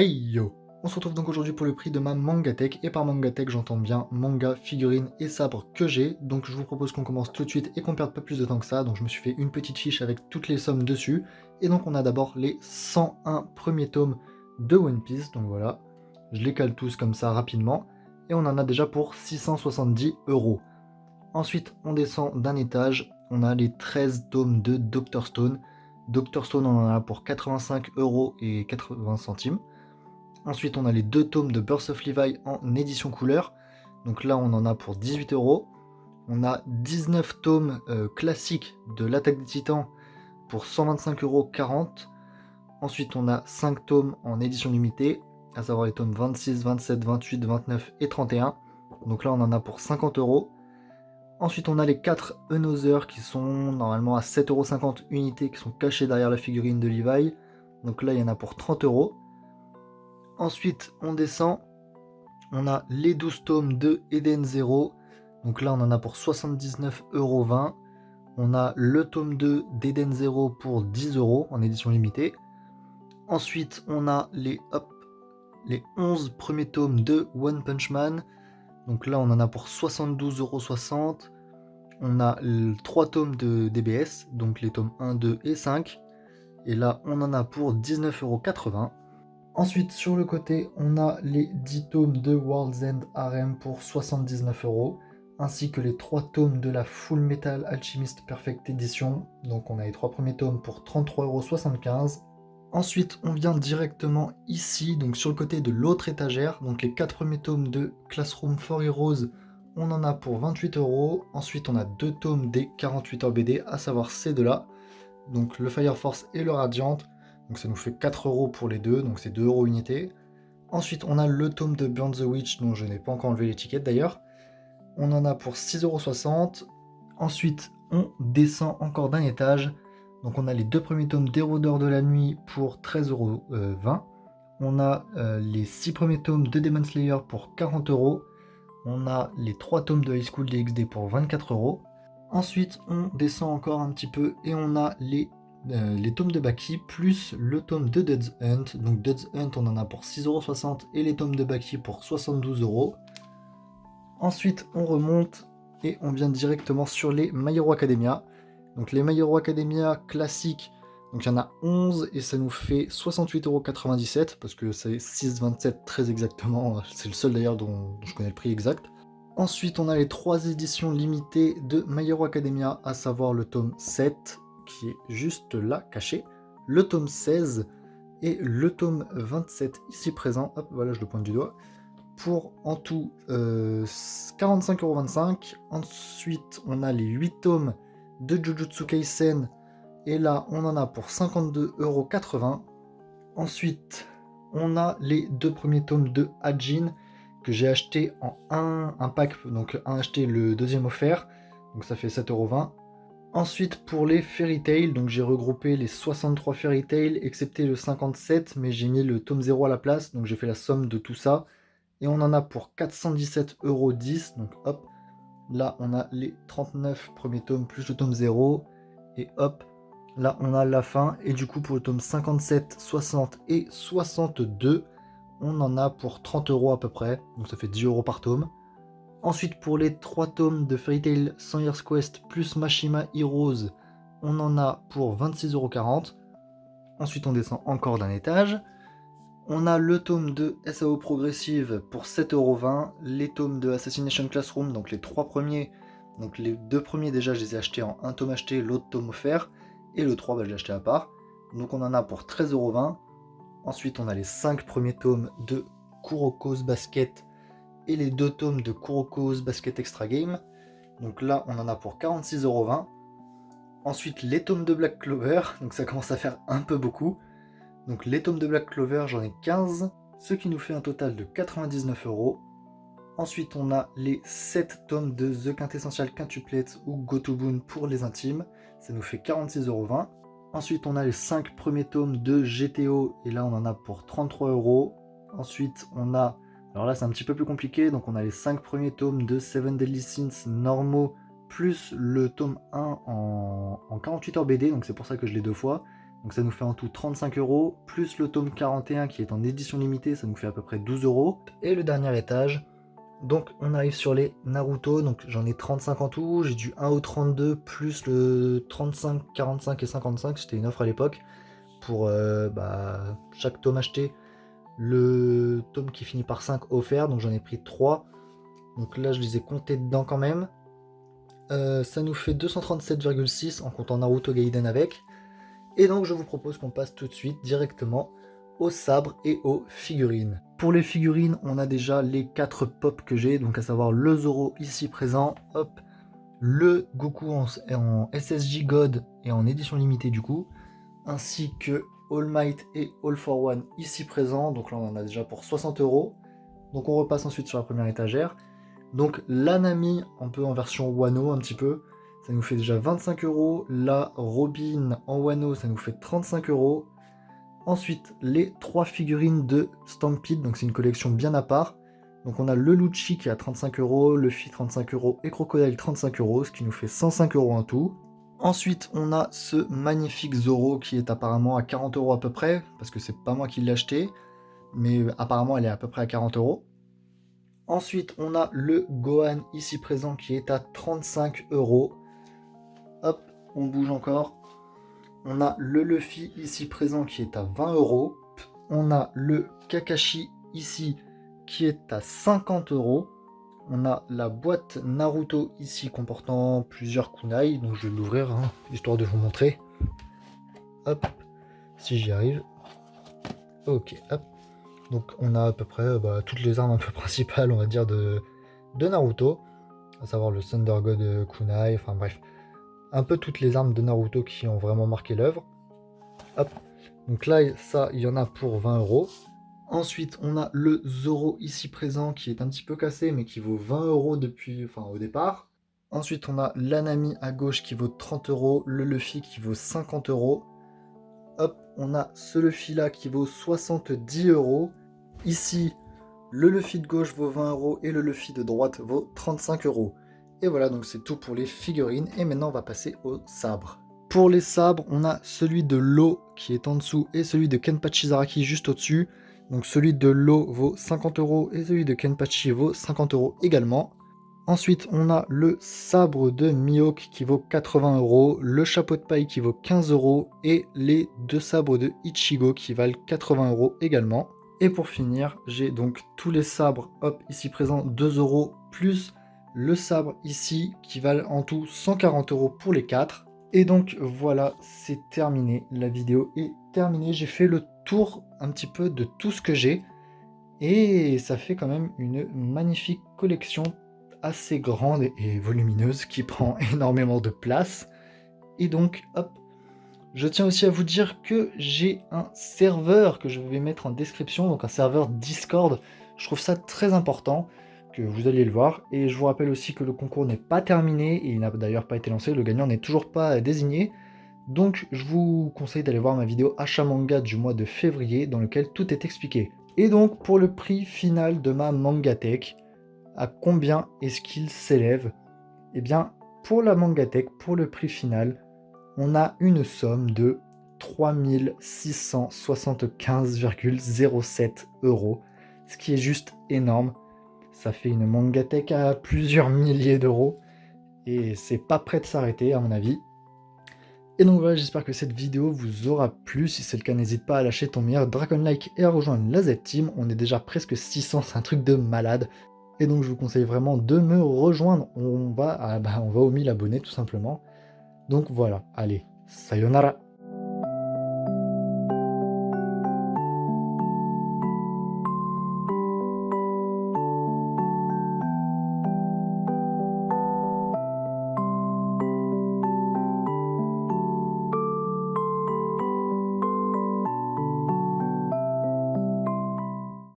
Hey yo! On se retrouve donc aujourd'hui pour le prix de ma Mangatech, et par Mangatech j'entends bien manga, figurines et sabres que j'ai, donc je vous propose qu'on commence tout de suite et qu'on perde pas plus de temps que ça, donc je me suis fait une petite fiche avec toutes les sommes dessus, et donc on a d'abord les 101 premiers tomes de One Piece, donc voilà, je les cale tous comme ça rapidement, et on en a déjà pour 670 €. Ensuite on descend d'un étage, on a les 13 tomes de Dr Stone. Dr Stone on en a pour 85,80 €. Ensuite, on a les 2 tomes de Birth of Levi en édition couleur. Donc là, on en a pour 18 €. On a 19 tomes classiques de l'Attaque des Titans pour 125,40 €. Ensuite, on a 5 tomes en édition limitée, à savoir les tomes 26, 27, 28, 29 et 31. Donc là, on en a pour 50 €. Ensuite, on a les 4 Another qui sont normalement à 7,50 € unités, qui sont cachés derrière la figurine de Levi. Donc là, il y en a pour 30 €. Ensuite, on descend, on a les 12 tomes de Eden Zero, donc là on en a pour 79,20 €. On a le tome 2 d'Eden Zero pour 10 € en édition limitée. Ensuite, on a les 11 premiers tomes de One Punch Man, donc là on en a pour 72,60 €. On a 3 tomes de DBS, donc les tomes 1, 2 et 5, et là on en a pour 19,80 €. Ensuite, sur le côté, on a les 10 tomes de World's End Harem pour 79 €, ainsi que les 3 tomes de la Full Metal Alchemist Perfect Edition. Donc on a les 3 premiers tomes pour 33,75 €. Ensuite, on vient directement ici, donc sur le côté de l'autre étagère, donc les 4 premiers tomes de Classroom for Heroes, on en a pour 28 €. Ensuite, on a 2 tomes des 48 heures BD, à savoir ces deux-là, donc le Fire Force et le Radiant. Donc ça nous fait 4 € pour les deux, donc c'est 2 € unité. Ensuite, on a le tome de Burn the Witch, dont je n'ai pas encore enlevé l'étiquette d'ailleurs. On en a pour 6,60 €. Ensuite, on descend encore d'un étage. Donc on a les 2 premiers tomes d'Érodeur de la Nuit pour 13,20 €. On a les 6 premiers tomes de Demon Slayer pour 40 €. On a les 3 tomes de High School DxD pour 24 €. Ensuite, on descend encore un petit peu et on a les tomes de Baki plus le tome de Dead's Hunt. Donc Dead's Hunt, on en a pour 6,60 € et les tomes de Baki pour 72 €. Ensuite, on remonte et on vient directement sur les My Hero Academia. Donc les My Hero Academia classiques, donc il y en a 11 et ça nous fait 68,97 € parce que c'est 6,27 très exactement. C'est le seul d'ailleurs dont je connais le prix exact. Ensuite, on a les 3 éditions limitées de My Hero Academia, à savoir le tome 7, qui est juste là, caché, le tome 16 et le tome 27 ici présent. Hop, voilà, je le pointe du doigt. Pour en tout 45,25 €. Ensuite, on a les 8 tomes de Jujutsu Kaisen, et là, on en a pour 52,80 €. Ensuite, on a les 2 premiers tomes de Hajin, que j'ai acheté en un pack, donc un acheté, le deuxième offert, donc ça fait 7,20 €. Ensuite, pour les Fairy Tail, donc j'ai regroupé les 63 Fairy Tail, excepté le 57, mais j'ai mis le tome 0 à la place, donc j'ai fait la somme de tout ça, et on en a pour 417,10 €. Donc hop, là on a les 39 premiers tomes plus le tome 0, et hop, là on a la fin, et du coup pour le tome 57, 60 et 62, on en a pour 30 € à peu près, donc ça fait 10 € par tome. Ensuite, pour les 3 tomes de Fairy Tail 100 Years Quest plus Mashima Heroes, on en a pour 26,40 €. Ensuite, on descend encore d'un étage. On a le tome de SAO Progressive pour 7,20 €, les tomes de Assassination Classroom, donc les 3 premiers, donc les 2 premiers déjà je les ai achetés en un tome acheté, l'autre tome offert, et le 3 bah, je l'ai acheté à part, donc on en a pour 13,20 €. Ensuite, on a les 5 premiers tomes de Kuroko's Basket et les 2 tomes de Kuroko's Basket Extra Game. Donc là, on en a pour 46,20 €. Ensuite, les tomes de Black Clover, donc ça commence à faire un peu beaucoup. Donc les tomes de Black Clover, j'en ai 15, ce qui nous fait un total de 99 €. Ensuite, on a les 7 tomes de The Quintessential Quintuplet ou Gotobun pour les intimes, ça nous fait 46,20 €. Ensuite, on a les 5 premiers tomes de GTO, et là on en a pour 33 €. Ensuite, on a, alors là c'est un petit peu plus compliqué, donc on a les 5 premiers tomes de Seven Deadly Sins normaux, plus le tome 1 en 48 heures BD, donc c'est pour ça que je l'ai deux fois. Donc ça nous fait en tout 35 euros, plus le tome 41 qui est en édition limitée, ça nous fait à peu près 12 euros. Et le dernier étage, donc on arrive sur les Naruto, donc j'en ai 35 en tout, j'ai du 1 au 32 plus le 35, 45 et 55, c'était une offre à l'époque, pour chaque tome acheté, le tome qui finit par 5 offert, donc j'en ai pris 3, donc là je les ai comptés dedans quand même. Ça nous fait 237,6 en comptant Naruto Gaiden avec. Et donc je vous propose qu'on passe tout de suite directement aux sabres et aux figurines. Pour les figurines, on a déjà les 4 pops que j'ai, donc à savoir le Zoro ici présent, hop, le Goku en SSJ God et en édition limitée du coup, ainsi que All Might et All for One ici présent, donc là on en a déjà pour 60 euros. Donc on repasse ensuite sur la première étagère. Donc l'Anami, un peu en version Wano un petit peu, ça nous fait déjà 25 euros. La Robin en Wano, ça nous fait 35 euros. Ensuite, les 3 figurines de Stampede, donc c'est une collection bien à part. Donc on a le Lucci qui est à 35 euros, Luffy 35 euros et Crocodile 35 euros, ce qui nous fait 105 euros en tout. Ensuite, on a ce magnifique Zoro qui est apparemment à 40 euros à peu près, parce que c'est pas moi qui l'ai acheté, mais apparemment elle est à peu près à 40 euros. Ensuite, on a le Gohan ici présent qui est à 35 euros. Hop, on bouge encore. On a le Luffy ici présent qui est à 20 euros. On a le Kakashi ici qui est à 50 euros. On a la boîte Naruto ici comportant plusieurs kunai. Donc je vais l'ouvrir, hein, histoire de vous montrer. Hop, si j'y arrive. Ok, hop. Donc on a à peu près toutes les armes un peu principales, on va dire, de Naruto. À savoir le Thunder God kunai, enfin bref. Un peu toutes les armes de Naruto qui ont vraiment marqué l'œuvre. Hop. Donc là, ça, il y en a pour 20 euros. Ensuite, on a le Zoro ici présent qui est un petit peu cassé, mais qui vaut 20 euros au départ. Ensuite, on a l'Anami à gauche qui vaut 30 euros, le Luffy qui vaut 50 euros. Hop, on a ce Luffy là qui vaut 70 euros. Ici, le Luffy de gauche vaut 20 euros et le Luffy de droite vaut 35 euros. Et voilà, donc c'est tout pour les figurines. Et maintenant, on va passer aux sabres. Pour les sabres, on a celui de Law qui est en dessous et celui de Kenpachi Zaraki juste au-dessus. Donc celui de Law vaut 50 euros et celui de Kenpachi vaut 50 euros également. Ensuite, on a le sabre de Mihawk qui vaut 80 euros, le chapeau de paille qui vaut 15 euros et les 2 sabres de Ichigo qui valent 80 euros également. Et pour finir, j'ai donc tous les sabres, hop, ici présents, 2 euros, plus le sabre ici, qui valent en tout 140 euros pour les 4. Et donc voilà, c'est terminé, la vidéo est terminée. J'ai fait le tour un petit peu de tout ce que j'ai. Et ça fait quand même une magnifique collection assez grande et volumineuse qui prend énormément de place. Et donc, hop, je tiens aussi à vous dire que j'ai un serveur que je vais mettre en description, donc un serveur Discord. Je trouve ça très important que vous alliez le voir. Et je vous rappelle aussi que le concours n'est pas terminé et il n'a d'ailleurs pas été lancé. Le gagnant n'est toujours pas désigné. Donc je vous conseille d'aller voir ma vidéo achat manga du mois de février dans lequel tout est expliqué. Et donc pour le prix final de ma Mangatech, à combien est-ce qu'il s'élève? Eh bien pour la Mangatech, pour le prix final, on a une somme de 3675,07 euros, ce qui est juste énorme. Ça fait une Mangatech à plusieurs milliers d'euros et c'est pas prêt de s'arrêter à mon avis. Et donc voilà, j'espère que cette vidéo vous aura plu. Si c'est le cas, n'hésite pas à lâcher ton meilleur Dragon Like et à rejoindre la Z-Team. On est déjà presque 600, c'est un truc de malade. Et donc je vous conseille vraiment de me rejoindre. On va aux 1000 abonnés tout simplement. Donc voilà, allez, sayonara.